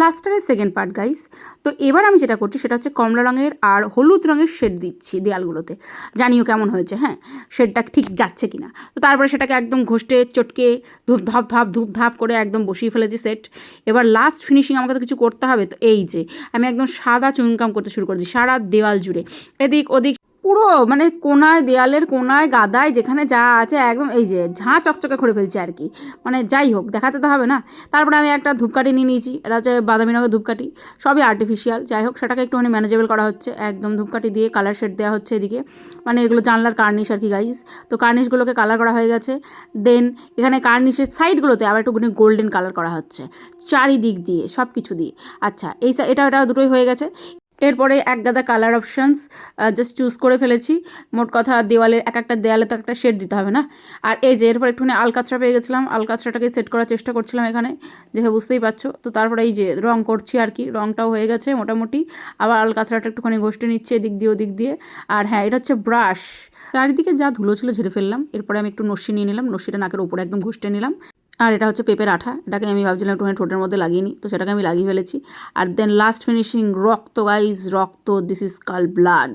প্লাস্টারের second part guys. তো এবার আমি যেটা করছি সেটা হচ্ছে কমলা রঙের আর হলুদ রঙের শেড দিচ্ছি দেয়ালগুলোতে। জানিও কেমন হয়েছে, হ্যাঁ শেডটা ঠিক যাচ্ছে কিনা। তো তারপরে সেটাকে একদম ঘষটে চটকে ধূপ ধাপ করে একদম বসিয়ে ফেলেছি সেট। এবার লাস্ট ফিনিশিং আমাকে তো কিছু করতে হবে, তো এই যে আমি একদম সাদা চুনকাম করতে শুরু করেছি সারা দেওয়াল জুড়ে, এদিক ওদিক পুরো মানে কোনায়, দেয়ালের কোনায়, গাদায়, যেখানে যা আছে একদম এই যে ঝাঁ চকচকে করে ফেলছে আর কি। মানে যাই হোক, দেখাতে তো হবে না। তারপরে আমি একটা ধূপকাঠি নিয়ে নিয়েছি, এটা হচ্ছে বাদামি রঙের ধূপকাঠি, সবই আর্টিফিশিয়াল। যাই হোক, সেটাকে একটুখানি ম্যানেজেবল করা হচ্ছে, একদম ধূপকাঠি দিয়ে কালার শেড দেওয়া হচ্ছে এদিকে। মানে এগুলো জানলার কার্নিশ আর কি গাইস। তো কার্নিশগুলোকে কালার করা হয়ে গেছে। দেন এখানে কার্নিশের সাইডগুলোতে আবার একটুখানি গোল্ডেন কালার করা হচ্ছে চারিদিক দিয়ে, সব কিছু দিয়ে। আচ্ছা, এটা দুটোই হয়ে গেছে। এরপরে এক গাদা কালার অপশানস জাস্ট চুজ করে ফেলেছি। মোট কথা দেওয়ালের একটা দেওয়ালে তো একটা শেড দিতে হবে না। আর এই যে এরপর একটুখানি আলকাতরা পেয়ে গেছিলাম, আলকাতরাটাকে সেট করার চেষ্টা করছিলাম এখানে, দেখে বুঝতেই পারছো। তো তারপরে এই যে রং করছি আর কি, রংটাও হয়ে গেছে মোটামুটি। আবার আলকাতরাটা একটুখানি ঘষটে নিচ্ছে এদিক দিয়ে ওদিক দিয়ে। আর হ্যাঁ, এটা হচ্ছে ব্রাশ, চারিদিকে যা ধুলো ছিল ঝেড়ে ফেললাম। এরপরে আমি একটু নস্যি নিয়ে নিলাম, নস্যিটা নাকের উপরে একদম ঘষটে নিলাম। আর এটা হচ্ছে পেঁপের আঠা, এটাকে আমি ভাবছিলাম একটুখানি ঠোঁটের মধ্যে লাগিয়ে নিই, তো সেটাকে আমি লাগিয়ে ফেলেছি। আর দেন লাস্ট ফিনিশিং রক্ত গাইজ, রক্ত, দিস ইজ কল ব্লাড।